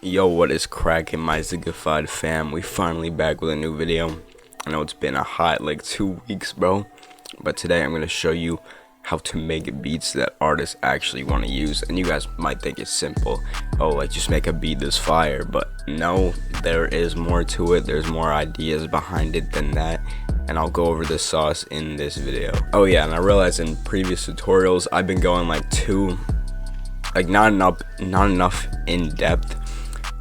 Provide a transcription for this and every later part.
Yo, what is cracking, my Ziggified fam? We finally back with a new video. I know it's been a hot like 2 weeks, bro, but today I'm gonna show you how to make beats that artists actually want to use. And you guys might think it's simple, oh, like just make a beat that's fire, but no, there is more to it. There's more ideas behind it than that, and I'll go over the sauce in this video. Oh yeah, and I realized in previous tutorials I've been going like not enough in depth.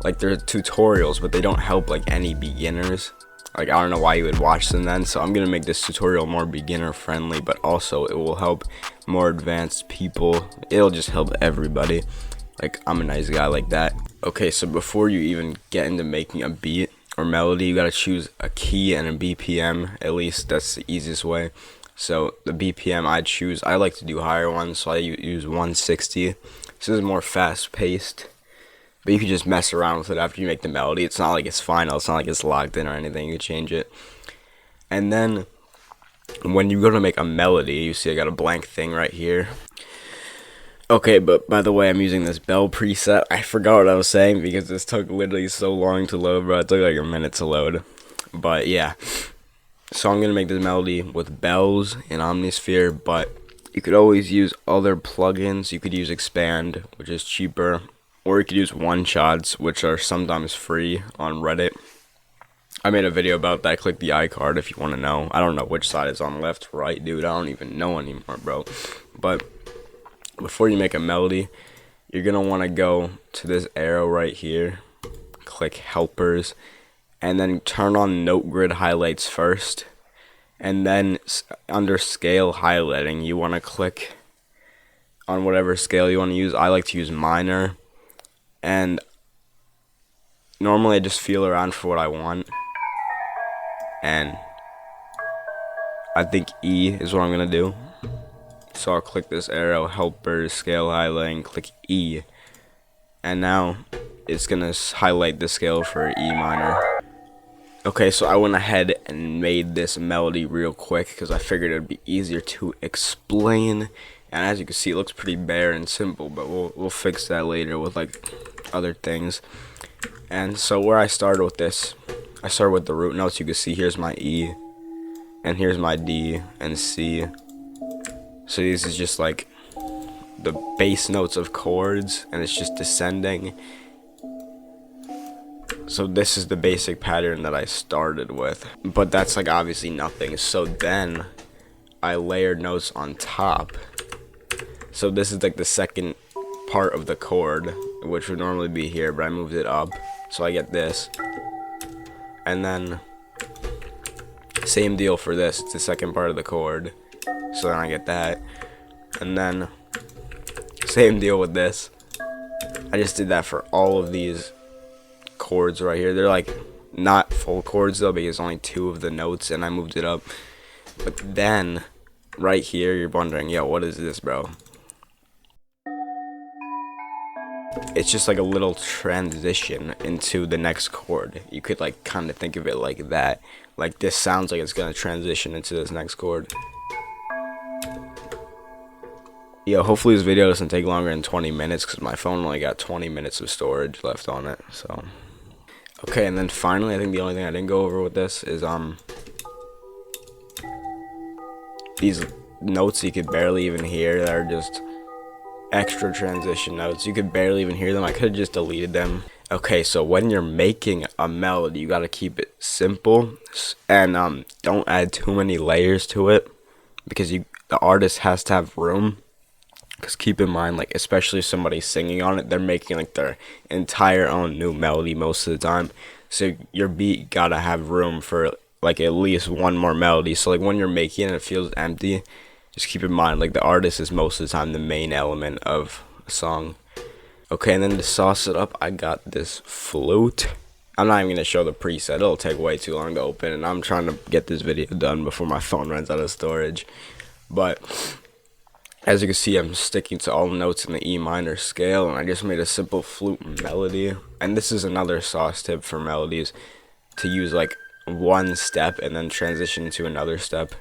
Like, they're tutorials, but they don't help like any beginners. Like, I don't know why you would watch them then. So I'm gonna make this tutorial more beginner friendly, but also it will help more advanced people. It'll just help everybody. Like, I'm a nice guy like that. Okay, so before you even get into making a beat or melody, you gotta choose a key and a BPM. At least that's the easiest way. So the BPM I like to do higher ones, so I use 160. This is more fast paced, but you can just mess around with it after you make the melody. It's not like it's final, it's not like it's locked in or anything. You can change it. And then when you go to make a melody, you see I got a blank thing right here. Okay, but by the way, I'm using this bell preset. I forgot what I was saying because this took literally so long to load, bro. It took like a minute to load. But yeah, so I'm gonna make this melody with bells and omnisphere, but you could always use other plugins. You could use Expand, which is cheaper, or you could use one-shots, which are sometimes free on Reddit. I made a video about that. Click the iCard if you want to know. I don't know which side is on left, right, dude. I don't even know anymore, bro. But before you make a melody, you're gonna want to go to this arrow right here, click helpers, and then turn on note grid highlights first. And then under scale highlighting, you want to click on whatever scale you want to use. I like to use minor, and normally I just feel around for what I want, and I think E is what I'm gonna do. So I'll click this arrow, helpers, scale highlighting, click E, and now it's gonna highlight the scale for E minor. Okay, so I went ahead and made this melody real quick because I figured it would be easier to explain. And as you can see, it looks pretty bare and simple, but we'll fix that later with like other things. And so where I started with this, I started with the root notes. You can see here's my E, and here's my D and C. So this is just like the bass notes of chords, and it's just descending. So this is the basic pattern that I started with, but that's like obviously nothing. So then I layered notes on top. So this is like the second part of the chord, which would normally be here, but I moved it up. So I get this. And then same deal for this. It's the second part of the chord. So then I get that. And then same deal with this. I just did that for all of these chords right here. They're like not full chords though, because only 2 of the notes, and I moved it up. But then right here you're wondering, yo, what is this, bro? It's just like a little transition into the next chord. You could like kind of think of it like that. Like, this sounds like it's gonna transition into this next chord. Yo, hopefully this video doesn't take longer than 20 minutes because my phone only got 20 minutes of storage left on it. So okay, and then finally, I think the only thing I didn't go over with this is these notes you could barely even hear that are just extra transition notes. You could barely even hear them. I could have just deleted them. Okay, so when you're making a melody, you got to keep it simple, and don't add too many layers to it, because the artist has to have room. Because keep in mind, like, especially if somebody's singing on it, they're making like their entire own new melody most of the time. So your beat gotta have room for like at least one more melody. So like when you're making it, it feels empty. Just keep in mind, like, the artist is most of the time the main element of a song. Okay, and then to sauce it up, I got this flute. I'm not even gonna show the preset. It'll take way too long to open, and I'm trying to get this video done before my phone runs out of storage. But as you can see, I'm sticking to all notes in the E minor scale, and I just made a simple flute melody. And this is another sauce tip for melodies, to use like one step and then transition to another step.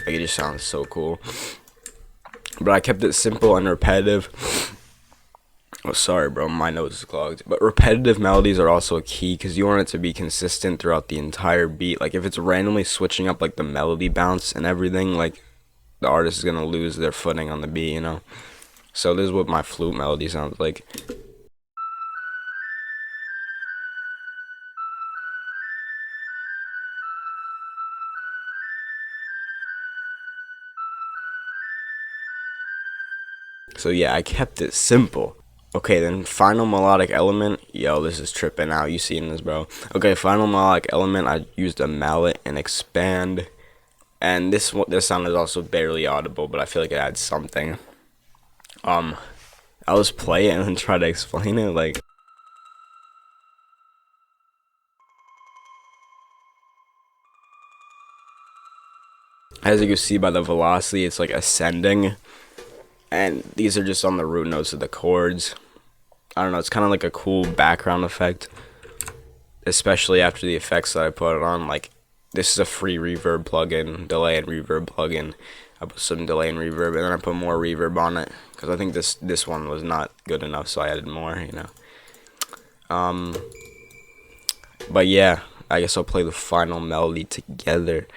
Like, it just sounds so cool. But I kept it simple and repetitive. Oh, sorry, bro. My nose is clogged. But repetitive melodies are also a key because you want it to be consistent throughout the entire beat. Like, if it's randomly switching up, like, the melody bounce and everything, like, the artist is going to lose their footing on the beat, you know? So, this is what my flute melody sounds like. So, yeah, I kept it simple. Okay, then final melodic element. Yo, this is tripping out. You seen this, bro? Okay, final melodic element. I used a mallet and expand. And this sound is also barely audible, but I feel like it adds something. I'll just play it and then try to explain it. Like, as you can see by the velocity, it's like ascending. And these are just on the root notes of the chords. I don't know, it's kind of like a cool background effect. Especially after the effects that I put it on. Like, this is a free reverb plugin, delay and reverb plugin. I put some delay and reverb, and then I put more reverb on it. Because I think this one was not good enough, so I added more, you know. But yeah, I guess I'll play the final melody together.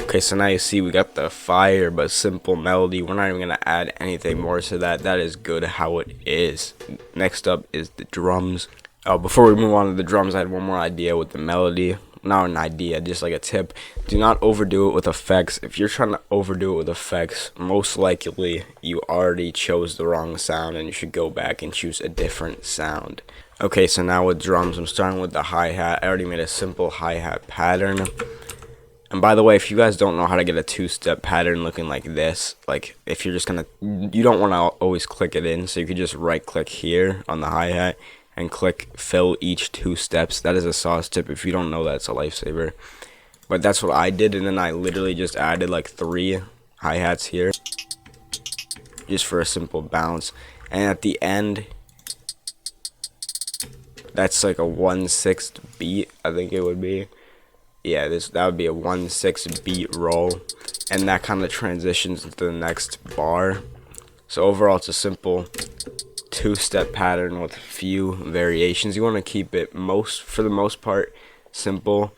Okay, so now you see we got the fire but simple melody. We're not even going to add anything more to that. That is good how it is. Next up is the drums. Before we move on to the drums, I had one more idea with the melody. Not an idea, just like a tip. Do not overdo it with effects. If you're trying to overdo it with effects, most likely you already chose the wrong sound and you should go back and choose a different sound. Okay, so now with drums, I'm starting with the hi-hat. I already made a simple hi-hat pattern. And by the way, if you guys don't know how to get a two-step pattern looking like this, like if you're just gonna, you don't want to always click it in, so you could just right-click here on the hi-hat and click fill each 2 steps. That is a sauce tip. If you don't know that, it's a lifesaver. But that's what I did, and then I literally just added like 3 hi-hats here, just for a simple bounce. And at the end, that's like a 1/6 beat, I think it would be. Yeah, that would be a 1/6 beat roll, and that kind of transitions into the next bar. So overall, it's a simple 2-step pattern with a few variations. You want to keep it for the most part simple,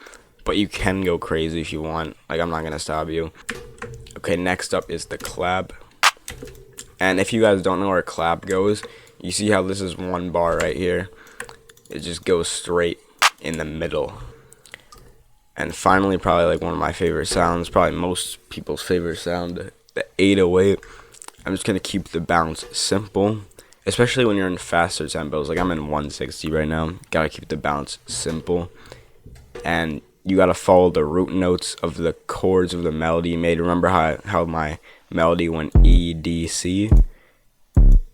but you can go crazy if you want. Like, I'm not gonna stop you. Okay, next up is the clap. And if you guys don't know where clap goes, you see how this is 1 bar right here. It just goes straight in the middle. And finally, probably like one of my favorite sounds, probably most people's favorite sound, the 808. I'm just going to keep the bounce simple, especially when you're in faster tempos. Like, I'm in 160 right now. Got to keep the bounce simple. And you got to follow the root notes of the chords of the melody you made. Remember how my melody went E, D, C?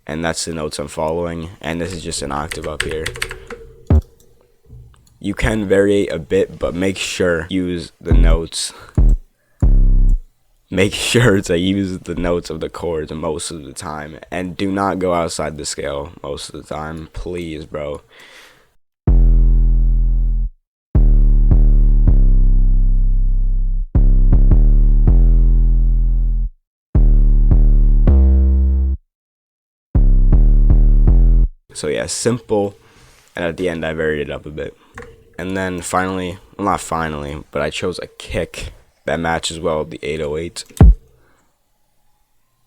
And that's the notes I'm following. And this is just an octave up here. You can vary a bit, but make sure you use the notes. Make sure to use the notes of the chords most of the time. And do not go outside the scale most of the time. Please, bro. So yeah, simple. And at the end, I varied it up a bit. And then finally, well, not finally, but I chose a kick that matches well with the 808.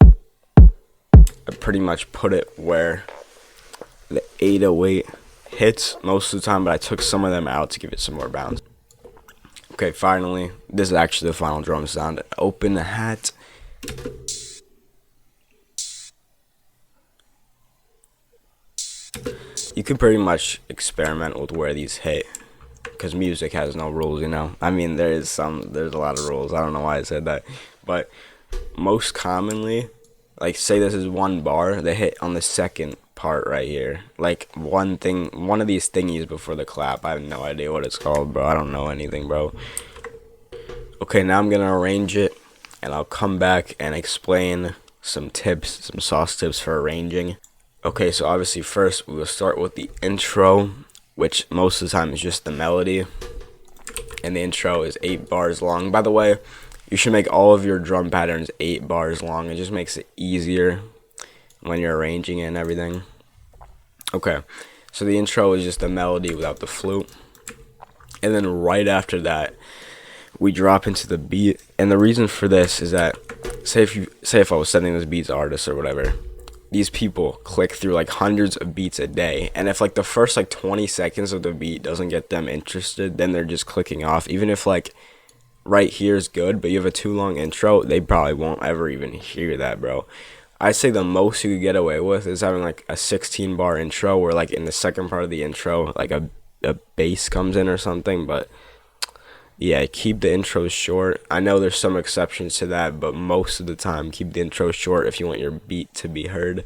I pretty much put it where the 808 hits most of the time, but I took some of them out to give it some more bounce. Okay, finally, this is actually the final drum sound. Open the hat. You can pretty much experiment with where these hit, because music has no rules, you know. I mean, there's a lot of rules. I don't know why I said that, but most commonly, like, say this is 1 bar, they hit on the second part right here, like one of these thingies before the clap. I have no idea what it's called, bro. I don't know anything, bro. Okay, now I'm gonna arrange it, and I'll come back and explain some sauce tips for arranging. Okay, so obviously first we will start with the intro, which most of the time is just the melody, and the intro is 8 bars long. By the way, you should make all of your drum patterns 8 bars long. It just makes it easier when you're arranging it and everything. Okay, so the intro is just the melody without the flute, and then right after that we drop into the beat. And the reason for this is that, say if I was sending this beat to artists or whatever, these people click through like hundreds of beats a day, and if like the first like 20 seconds of the beat doesn't get them interested, then they're just clicking off. Even if like right here is good, but you have a too long intro, they probably won't ever even hear that, bro. I say the most you could get away with is having like a 16 bar intro, where like in the second part of the intro like a bass comes in or something. But yeah, keep the intros short. I know there's some exceptions to that, but most of the time keep the intro short if you want your beat to be heard.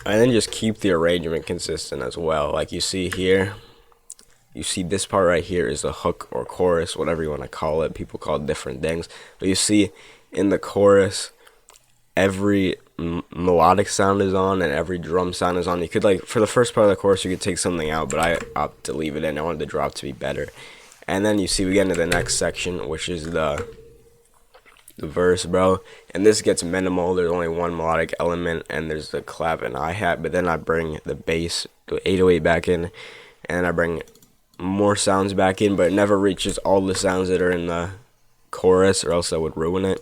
And then just keep the arrangement consistent as well. Like you see here, you see this part right here is the hook or chorus, whatever you want to call it. People call it different things. But you see in the chorus, every melodic sound is on and every drum sound is on. You could, like, for the first part of the chorus, you could take something out, but I opted to leave it in. I wanted the drop to be better. And then you see we get into the next section, which is the verse, bro. And this gets minimal. There's only one melodic element, and there's the clap and hi-hat. But then I bring the bass, the 808 back in, and I bring more sounds back in, but it never reaches all the sounds that are in the chorus, or else that would ruin it.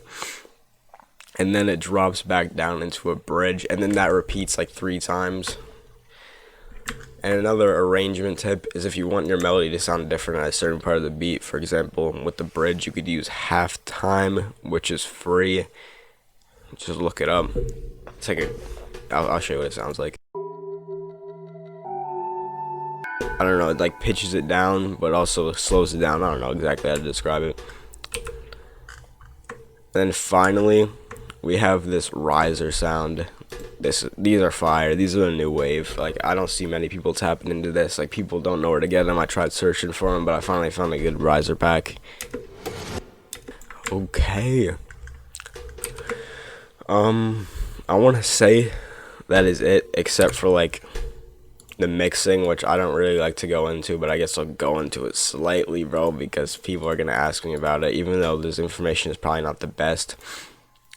And then it drops back down into a bridge, and then that repeats like 3 times. And another arrangement tip is, if you want your melody to sound different at a certain part of the beat, for example, with the bridge, you could use halftime, which is free. Just look it up. I'll show you what it sounds like. I don't know, it like pitches it down, but also slows it down. I don't know exactly how to describe it. Then finally, we have this riser sound. These are fire. These are the new wave. Like, I don't see many people tapping into this. Like, people don't know where to get them. I tried searching for them, but I finally found a good riser pack. Okay. I want to say that is it, except for like the mixing, which I don't really like to go into, but I guess I'll go into it slightly, bro, because people are gonna ask me about it, even though this information is probably not the best.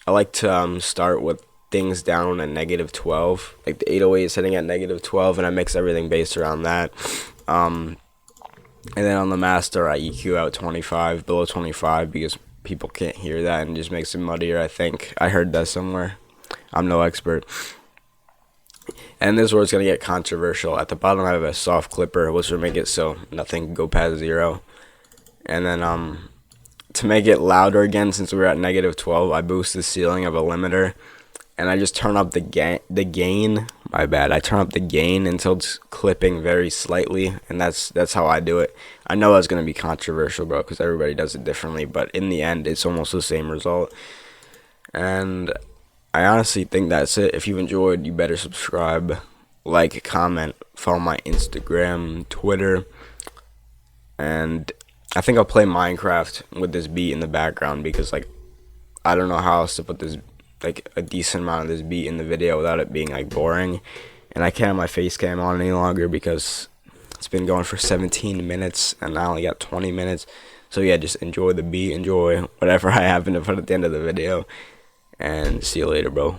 I like to start with things down at -12. Like the 808 is sitting at -12, and I mix everything based around that. And then on the master, I EQ out 25, below 25, because people can't hear that and it just makes it muddier, I think. I heard that somewhere. I'm no expert. And this is where it's going to get controversial. At the bottom, I have a soft clipper, which will make it so nothing can go past 0. And then to make it louder again, since we were at -12, I boost the ceiling of a limiter. And I just turn up the gain. My bad. I turn up the gain until it's clipping very slightly, and that's how I do it. I know that's gonna be controversial, bro, because everybody does it differently. But in the end, it's almost the same result. And I honestly think that's it. If you enjoyed, you better subscribe, like, comment, follow my Instagram, Twitter, and I think I'll play Minecraft with this beat in the background, because like I don't know how else to put this, like, a decent amount of this beat in the video without it being like boring. And I can't have my face cam on any longer because it's been going for 17 minutes and I only got 20 minutes. So yeah, just enjoy the beat, enjoy whatever I happen to put at the end of the video, and see you later, bro.